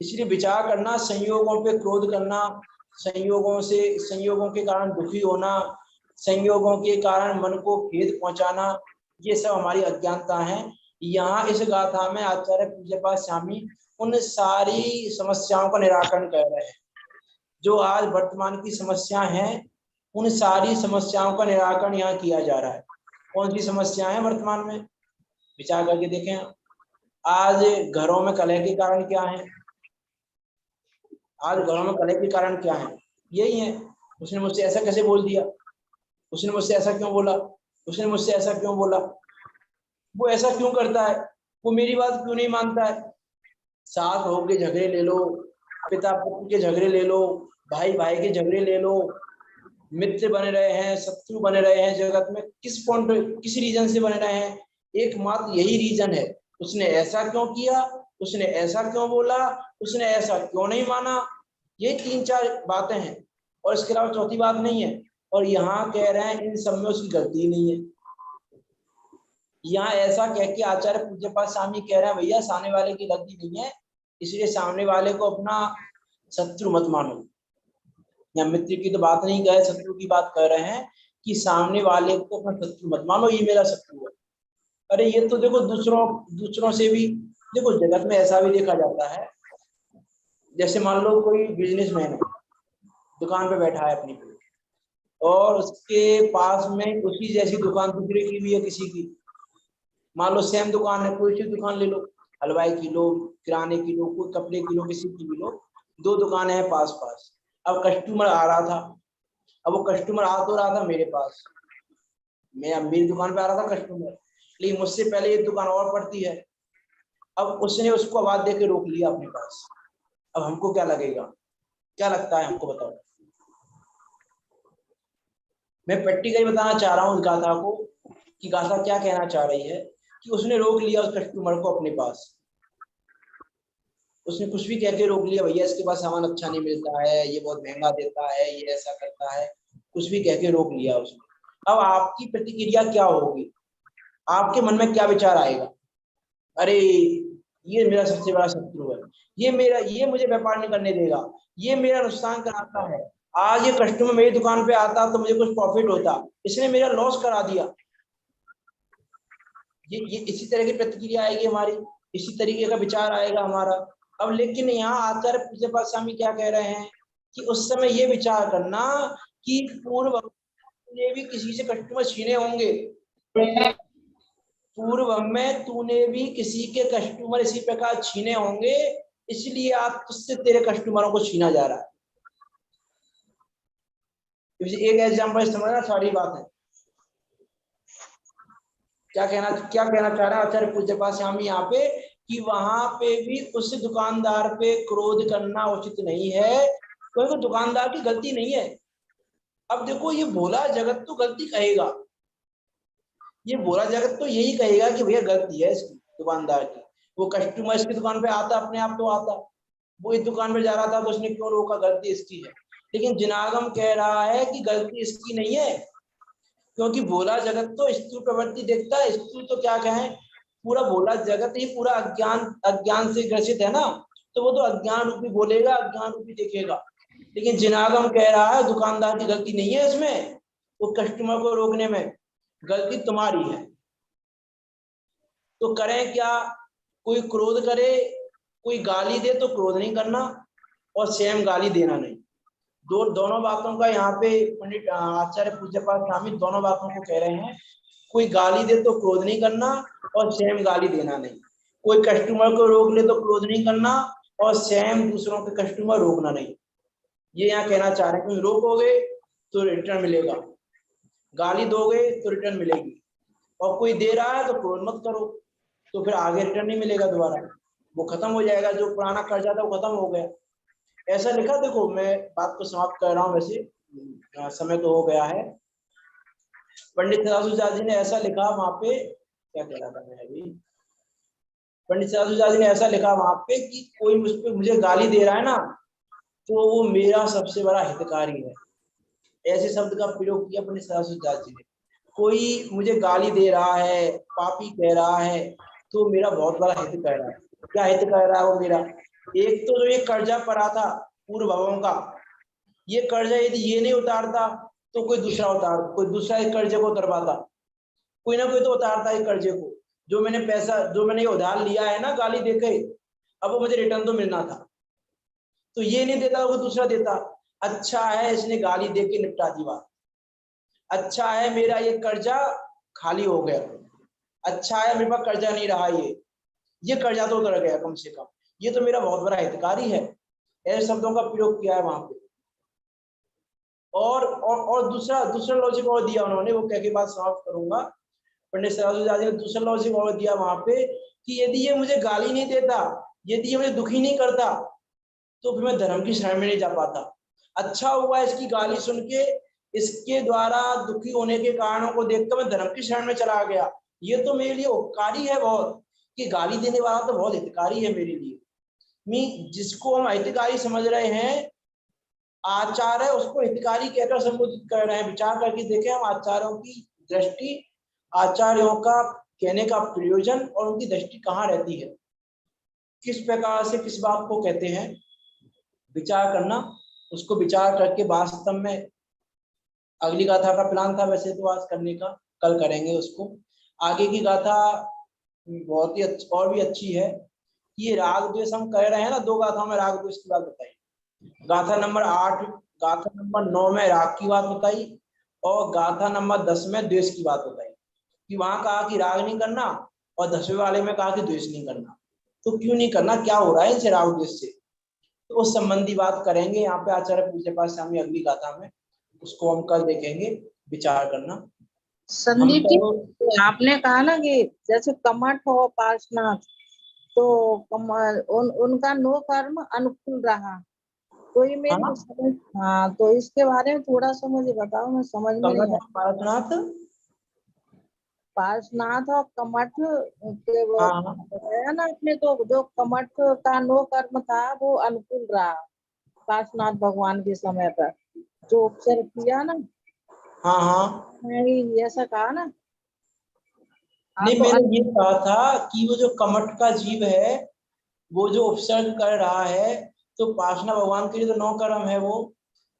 इसलिए विचार करना, संयोगों पे क्रोध करना, संयोगों के कारण दुखी होना, संयोगों के कारण मन को खेद पहुंचाना, ये सब हमारी अज्ञानता है। यहाँ इस गाथा में आचार्य पूज्यपाद स्वामी उन सारी समस्याओं का निराकरण कर रहे हैं। जो आज वर्तमान की समस्या हैं, उन सारी समस्याओं का निराकरण यहाँ किया जा रहा है। कौन सी समस्या है वर्तमान में? विचार करके देखें। आज घरों में कलह के कारण क्या है? आज घरों में कलह के कारण क्या है? यही है, उसने मुझसे ऐसा कैसे बोल दिया, उसने मुझसे ऐसा क्यों बोला, उसने मुझसे ऐसा क्यों बोला, वो ऐसा क्यों करता है, वो मेरी बात क्यों नहीं मानता है। साथ होके झगड़े ले लो, पिता पुत्र के झगड़े ले लो, भाई भाई के झगड़े ले लो, मित्र बने रहे हैं, शत्रु बने रहे हैं जगत में, किस रीजन से बने रहे हैं? एकमात्र यही रीजन है, उसने ऐसा क्यों किया, उसने ऐसा क्यों बोला, उसने ऐसा क्यों नहीं माना। ये 3-4 बातें हैं और इसके अलावा चौथी बात नहीं है। और यहाँ कह रहे हैं इन सब में उसकी गलती नहीं है। यहाँ ऐसा कह के आचार्य पूज्यपाद स्वामी कह रहे हैं भैया सामने वाले की गलती नहीं है, इसलिए सामने वाले को अपना शत्रु मत मानो। या मित्र की तो बात नहीं कह, शत्रु की बात कर रहे हैं कि सामने वाले को अपना शत्रु मत मानो, ये मेरा शत्रु है। अरे ये तो देखो दूसरों से भी देखो, जगत में ऐसा भी देखा जाता है, जैसे मान लो कोई बिजनेसमैन है, दुकान पे बैठा है अपनी, और उसके पास में उसी जैसी दुकान दूसरे की भी है किसी की। मान लो सेम दुकान है, कोई सी दुकान ले लो, हलवाई की लो, किराने की लो, कोई कपड़े की लो, किसी की भी लो, 2 दुकानें हैं पास पास। अब कस्टमर आ रहा था, अब वो कस्टमर आ तो रहा था मेरे पास, मेरी दुकान पे आ रहा था कस्टमर, लेकिन मुझसे पहले एक दुकान और पड़ती है। अब उसने उसको आवाज दे के रोक लिया अपने पास। अब हमको क्या लगेगा, क्या लगता है हमको, बताओ? मैं प्रैक्टिकली बताना चाह रहा हूँ उस गाथा को कि गाथा क्या कहना चाह रही है, कि उसने रोक लिया उस कस्टमर को अपने पास। उसने कुछ भी कह के रोक लिया, भैया इसके पास सामान अच्छा नहीं मिलता है, ये बहुत महंगा देता है, ये ऐसा करता है, कुछ भी कह के रोक लिया उसने। अब आपकी प्रतिक्रिया क्या होगी, आपके मन में क्या विचार आएगा? अरे ये मेरा सबसे बड़ा शत्रु है, ये मुझे व्यापार नहीं करने देगा, ये मेरा नुकसान कराता है। आज ये कस्टमर मेरी दुकान पे आता तो मुझे कुछ प्रॉफिट होता, इसने मेरा लॉस करा दिया। ये इसी तरह की प्रतिक्रिया आएगी हमारी, इसी तरीके का विचार आएगा हमारा। अब लेकिन यहाँ आचार्य पूज्य पाद स्वामी क्या कह रहे हैं कि उस समय ये विचार करना कि पूर्व ने भी किसी से कस्टमर छीने होंगे, पूर्व में तूने भी किसी के कस्टमर इसी प्रकार छीने होंगे, इसलिए आज तुझसे तेरे कस्टमरों को छीना जा रहा है। एक एग्जाम्पल समझना सारी बात है। क्या कहना चाह रहा है आचार्य पूज्य पाद स्वामी यहाँ पे कि वहां पे भी उस दुकानदार पे क्रोध करना उचित नहीं है, क्योंकि दुकानदार की गलती नहीं है। अब देखो ये भोला जगत तो गलती कहेगा, ये भोला जगत तो यही कहेगा कि भैया गलती है इसकी, दुकानदार की। वो कस्टमर इसकी दुकान पे आता अपने आप तो आता, वो इस दुकान पे जा रहा था तो उसने क्यों रोका, गलती इसकी है। लेकिन जिनागम कह रहा है कि गलती इसकी नहीं है, क्योंकि भोला जगत तो स्थूल प्रवृत्ति देखता है। स्थूल तो क्या कहें, पूरा भोला जगत ही पूरा अज्ञान से ग्रसित है ना, तो वो तो अज्ञान रूपी बोलेगा, अज्ञान रूपी देखेगा। लेकिन जिनागम कह रहा है दुकानदार की गलती नहीं है इसमें, वो कस्टमर को रोकने में गलती तुम्हारी है। तो करें क्या, कोई क्रोध करे, कोई गाली दे तो क्रोध नहीं करना और स्वयं गाली देना नहीं। दोनों बातों का यहाँ पे पंडित आचार्य पूज्य पाद स्वामी दोनों बातों को कह रहे हैं। कोई गाली दे तो क्रोध नहीं करना और स्वयं गाली देना नहीं। कोई कस्टमर को रोक ले तो क्रोध नहीं करना और स्वयं दूसरों के कस्टमर रोकना नहीं। ये यहाँ कहना चाह रहे हैं कि रोकोगे तो रिटर्न मिलेगा, गाली दोगे तो रिटर्न मिलेगी, और कोई दे रहा है तो क्रोध मत करो, तो फिर आगे रिटर्न नहीं मिलेगा दोबारा, वो खत्म हो जाएगा, जो पुराना कर्जा था वो खत्म हो गया। ऐसा लिखा, देखो मैं बात को समाप्त कर रहा हूँ, वैसे समय तो हो गया है। पंडित सदाशिवदास जी ने ऐसा लिखा वहां पे, क्या कह रहा था मैं अभी, पंडित सदाशिवदास जी ने ऐसा लिखा वहां पे कि कोई मुझे गाली दे रहा है ना, तो वो मेरा सबसे बड़ा हितकारी है। ऐसे शब्द का प्रयोग किया पंडित सदाशिवदास जी ने। कोई मुझे गाली दे रहा है, पापी कह रहा है, तो मेरा बहुत बड़ा हित कह रहा है। क्या हित कह रहा है वो मेरा? एक तो जो ये कर्जा पड़ा था पूर्व भवों का, ये कर्जा यदि ये नहीं उतारता तो कोई दूसरा इस कर्जे को उतरवाता, कोई ना कोई तो उतारता है कर्जे को। जो मैंने ये उधार लिया है ना गाली देके, अब वो मुझे रिटर्न तो मिलना था, तो ये नहीं देता वो दूसरा देता। अच्छा है इसने गाली दे के निपटा दी बात, अच्छा है मेरा ये कर्जा खाली हो गया, अच्छा है मेरे पास कर्जा नहीं रहा, ये कर्जा तो उतर गया कम से कम, ये तो मेरा बहुत बड़ा हितकारी है। ऐसे शब्दों का प्रयोग किया है वहां पे। और दूसरा लॉजिक और दिया उन्होंने, वो कह के बात समाप्त करूंगा। पंडित सदाशिवदास जी ने दूसरा लॉजिक और दिया वहां पे कि यदि ये मुझे गाली नहीं देता, यदि ये मुझे दुखी नहीं करता, तो फिर मैं धर्म की शरण में नहीं जा पाता। अच्छा हुआ इसकी गाली सुन के, इसके द्वारा दुखी होने के कारणों को देखकर मैं धर्म की शरण में चला गया। ये तो मेरे लिए उपकारी है बहुत, कि गाली देने वाला तो बहुत हितकारी है मेरे लिए। जिसको हम हितकारी समझ रहे हैं, आचार्य उसको हितकारी कहकर संबोधित कर रहे हैं। विचार करके देखें हम आचार्यों की दृष्टि, आचार्यों का कहने का प्रयोजन और उनकी दृष्टि कहाँ रहती है, किस प्रकार से किस बात को कहते हैं, विचार करना। उसको विचार करके वास्तव में अगली गाथा का प्लान था वैसे तो आज करने का, कल करेंगे उसको। आगे की गाथा बहुत ही और भी अच्छी है। ये राग द्वेष हम कह रहे हैं ना, 2 गाथाओं में राग द्वेष की बात बताई। गाथा नंबर 8, गाथा नंबर 9 में राग की बात बताई, और गाथा नंबर 10 में द्वेष की बात बताई। कि वहां कहा कि राग नहीं करना, और 10वें वाले में कहा कि द्वेष नहीं करना। तो क्यों नहीं करना, क्या हो रहा है इनसे राग द्वेष से, तो उस संबंधी बात करेंगे यहाँ पे आचार्य पूज्य पाद स्वामी अगली गाथा में। उसको हम कल देखेंगे, विचार करना। संदीप जी, आपने कहा ना कि जैसे कमठ हो पार्श्वनाथ, तो उनका नो कर्म अनुकूल रहा, तो ये मेरी हाँ, समझ। हाँ, तो इसके बारे में थोड़ा सा मुझे बताओ, मैं समझ में नहीं कमठ आया। और पार्श्वनाथ पार्श्वनाथ और कमठ के वो हाँ हाँ बताया ना आपने, तो जो कमठ का नो कर्म था वो अनुकूल रहा पार्श्वनाथ भगवान के समय पर, जो उपसर्ग किया ना। हाँ हाँ। नहीं ऐसा कहा ना। हाँ नहीं, तो मैंने ये कहा था कि वो जो कमठ का जीव है, वो जो उपसर्ग कर रहा है, तो पार्श्वनाथ भगवान के लिए तो 9 कर्म है वो।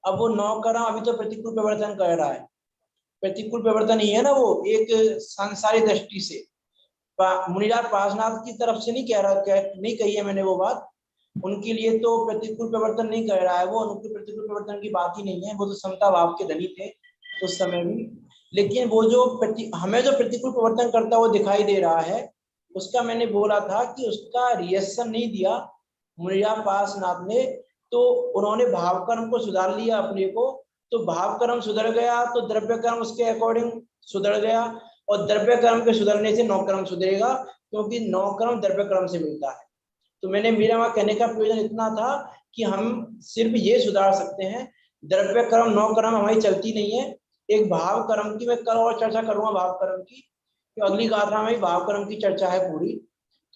अब वो 9 कर्म अभी तो प्रतिकूल प्रवर्तन कर रहा है। प्रतिकूल प्रवर्तन ही है ना वो, एक सांसारिक दृष्टि से। मुनिराज पार्श्वनाथ की तरफ से नहीं कह रहा, नहीं कही है मैंने वो बात। उनके लिए तो प्रतिकूल प्रवर्तन नहीं कर रहा है वो, उनके प्रतिकूल प्रवर्तन की बात ही नहीं है। वो तो समता भाव के धनी थे उस समय भी। लेकिन वो जो हमें जो प्रतिकूल प्रवर्तन करता वो दिखाई दे रहा है, उसका मैंने बोला था कि उसका रिएक्शन नहीं दिया मुनिराज पार्श्वनाथ ने। तो उन्होंने भाव कर्म को सुधार लिया अपने को, तो भाव कर्म सुधर गया तो द्रव्य कर्म उसके अकॉर्डिंग सुधर गया, और द्रव्य कर्म के सुधरने से 9 कर्म सुधरेगा, क्योंकि 9 कर्म द्रव्य कर्म से मिलता है। तो मेरा वहां कहने का प्रयोजन इतना था कि हम सिर्फ ये सुधार सकते हैं, द्रव्य कर्म 9 कर्म हमारी चलती नहीं है। एक भाव कर्म की मैं कल और चर्चा करूंगा, भाव कर्म की, तो अगली गाथा में भाव कर्म की चर्चा है पूरी,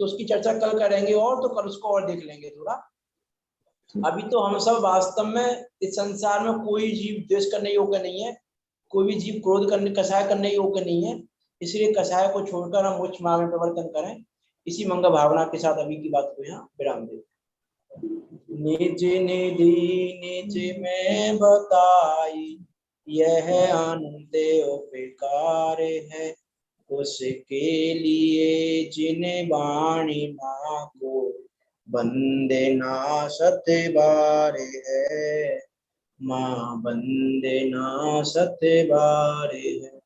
तो उसकी चर्चा कल करेंगे, और तो कल उसको और देख लेंगे थोड़ा। अभी तो हम सब वास्तव में इस संसार में कोई जीव द्वेष करने योग्य नहीं है, कोई भी जीव क्रोध करने कषाय करने योग्य नहीं है। इसलिए कषाय को छोड़कर हम मोक्ष मार्ग में प्रवर्तन करें। इसी मंगल भावना के साथ अभी की बात को यहाँ विराम देते। निज निधि निज में बताई, यह अनंत उपकार है, उसके लिए जिन वाणी माँ को बंदे ना सत बारे है, माँ बंदे ना सत बारे है।